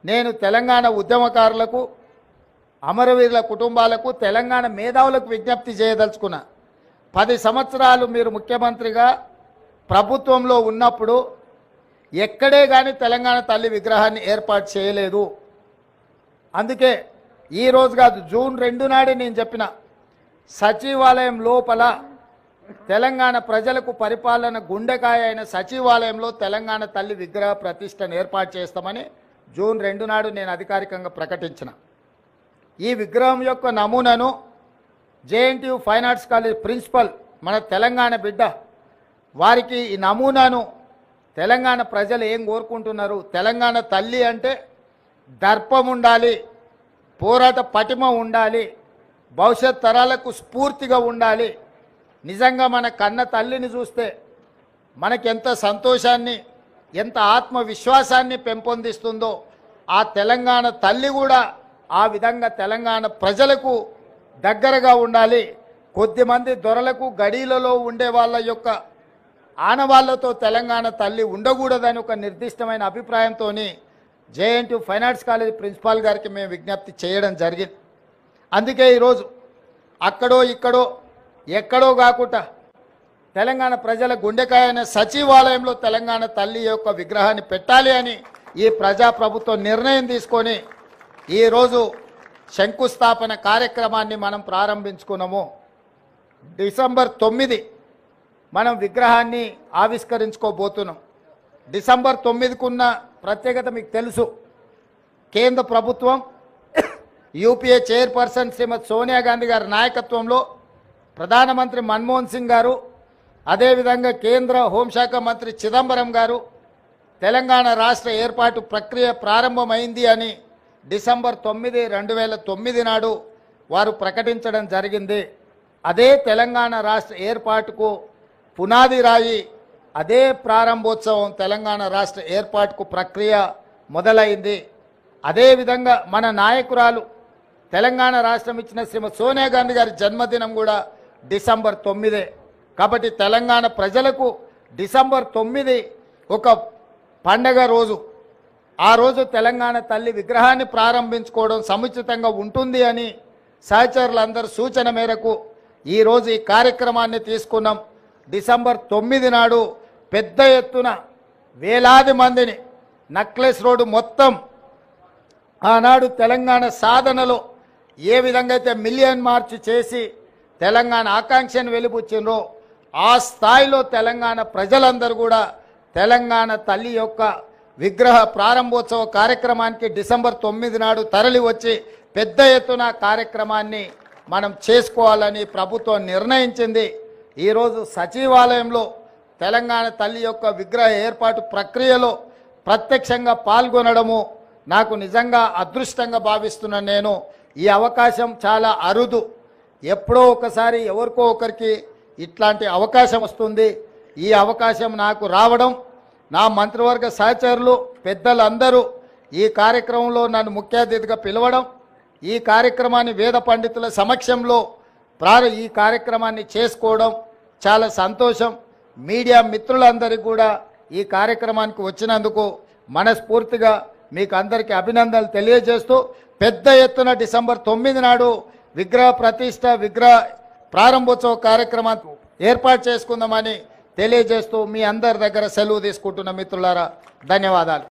నేను తెలంగాణ ఉద్యమకారులకు, అమరవీరుల కుటుంబాలకు, తెలంగాణ మేధావులకు విజ్ఞప్తి చేయదలుచుకున్నా. 10 సంవత్సరాలు మీరు ముఖ్యమంత్రిగా ప్రభుత్వంలో ఉన్నప్పుడు ఎక్కడే కానీ తెలంగాణ తల్లి విగ్రహాన్ని ఏర్పాటు చేయలేదు. అందుకే ఈ రోజు కాదు, జూన్ 2 నాడే నేను చెప్పిన సచివాలయం లోపల తెలంగాణ ప్రజలకు పరిపాలన గుండెకాయ అయిన సచివాలయంలో తెలంగాణ తల్లి విగ్రహ ప్రతిష్టను ఏర్పాటు చేస్తామని జూన్ 2 నాడు నేను అధికారికంగా ప్రకటించిన. ఈ విగ్రహం యొక్క నమూనాను JNTU fine arts college principal మన తెలంగాణ బిడ్డ వారికి ఈ నమూనాను తెలంగాణ ప్రజలు ఏం కోరుకుంటున్నారు, తెలంగాణ తల్లి అంటే దర్పం ఉండాలి, పోరాట పటిమ ఉండాలి, భవిష్యత్ తరాలకు స్ఫూర్తిగా ఉండాలి. నిజంగా మన కన్న తల్లిని చూస్తే మనకెంత సంతోషాన్ని, ఎంత ఆత్మవిశ్వాసాన్ని పెంపొందిస్తుందో ఆ తెలంగాణ తల్లి కూడా ఆ విధంగా తెలంగాణ ప్రజలకు దగ్గరగా ఉండాలి. కొద్దిమంది దొరలకు గడీలలో ఉండే వాళ్ళ యొక్క ఆనవాళ్లతో తెలంగాణ తల్లి ఉండకూడదని ఒక నిర్దిష్టమైన అభిప్రాయంతో JNTU fine arts college principal గారికి మేము విజ్ఞప్తి చేయడం జరిగింది. అందుకే ఈరోజు అక్కడో ఇక్కడో ఎక్కడో కాకుండా తెలంగాణ ప్రజల గుండెకాయ అయిన సచివాలయంలో తెలంగాణ తల్లి యొక్క విగ్రహాన్ని పెట్టాలి అని ఈ ప్రజాప్రభుత్వం నిర్ణయం తీసుకొని ఈరోజు శంకుస్థాపన కార్యక్రమాన్ని మనం ప్రారంభించుకున్నాము. డిసెంబర్ 9 మనం విగ్రహాన్ని ఆవిష్కరించుకోబోతున్నాం. డిసెంబర్ 9కున్న ప్రత్యేకత మీకు తెలుసు. కేంద్ర ప్రభుత్వం యూపీఏ చైర్పర్సన్ శ్రీమతి సోనియా గాంధీ గారి నాయకత్వంలో ప్రధానమంత్రి మన్మోహన్ సింగ్ గారు, అదేవిధంగా కేంద్ర హోంశాఖ మంత్రి చిదంబరం గారు తెలంగాణ రాష్ట్ర ఏర్పాటు ప్రక్రియ ప్రారంభమైంది అని డిసెంబర్ 9, 2009 నాడు వారు ప్రకటించడం జరిగింది. అదే తెలంగాణ రాష్ట్ర ఏర్పాటుకు పునాది రాయి, అదే ప్రారంభోత్సవం తెలంగాణ రాష్ట్ర ఏర్పాటుకు ప్రక్రియ మొదలైంది. అదేవిధంగా మన నాయకురాలు తెలంగాణ రాష్ట్రం ఇచ్చిన శ్రీమతి సోనియా గాంధీ గారి జన్మదినం కూడా డిసెంబర్ 9. కాబట్టి తెలంగాణ ప్రజలకు డిసెంబర్ 9 ఒక పండగ రోజు. ఆ రోజు తెలంగాణ తల్లి విగ్రహాన్ని ప్రారంభించుకోవడం సముచితంగా ఉంటుంది అని సహచరులందరూ సూచన మేరకు ఈరోజు ఈ కార్యక్రమాన్ని తీసుకున్నాం. డిసెంబర్ 9 నాడు పెద్ద ఎత్తున వేలాది మందిని నక్లెస్ రోడ్డు మొత్తం ఆనాడు తెలంగాణ సాధనలో ఏ విధంగా అయితే మిలియన్ మార్చ్ చేసి తెలంగాణ ఆకాంక్షను వెలిబుచ్చినో ఆ స్థాయిలో తెలంగాణ ప్రజలందరూ కూడా తెలంగాణ తల్లి యొక్క విగ్రహ ప్రారంభోత్సవ కార్యక్రమానికి డిసెంబర్ 9 నాడు తరలి వచ్చి పెద్ద ఎత్తున కార్యక్రమాన్ని మనం చేసుకోవాలని ప్రభుత్వం నిర్ణయించింది. ఈరోజు సచివాలయంలో తెలంగాణ తల్లి యొక్క విగ్రహ ఏర్పాటు ప్రక్రియలో ప్రత్యక్షంగా పాల్గొనడము నాకు నిజంగా అదృష్టంగా భావిస్తున్నాను. నేను ఈ అవకాశం చాలా అరుదు, ఎప్పుడో ఒకసారి ఎవరికో ఒకరికి ఇట్లాంటి అవకాశం వస్తుంది. ఈ అవకాశం నాకు రావడం, నా మంత్రివర్గ సహచరులు పెద్దలందరూ ఈ కార్యక్రమంలో నన్ను ముఖ్య అతిథిగా పిలవడం, ఈ కార్యక్రమాన్ని వేద పండితుల సమక్షంలో ఈ కార్యక్రమాన్ని చేసుకోవడం చాలా సంతోషం. మీడియా మిత్రులందరికీ కూడా ఈ కార్యక్రమానికి వచ్చినందుకు మనస్ఫూర్తిగా మీకు అందరికీ అభినందనలు తెలియజేస్తూ పెద్ద ఎత్తున డిసెంబర్ 9 నాడు విగ్రహ ప్రతిష్ట, విగ్రహ ప్రారంభోత్సవ కార్యక్రమాన్ని ఏర్పాటు చేసుకుందామని తెలియజేస్తూ మీ అందరి దగ్గర సెలవు తీసుకుంటున్న మిత్రులారా, ధన్యవాదాలు.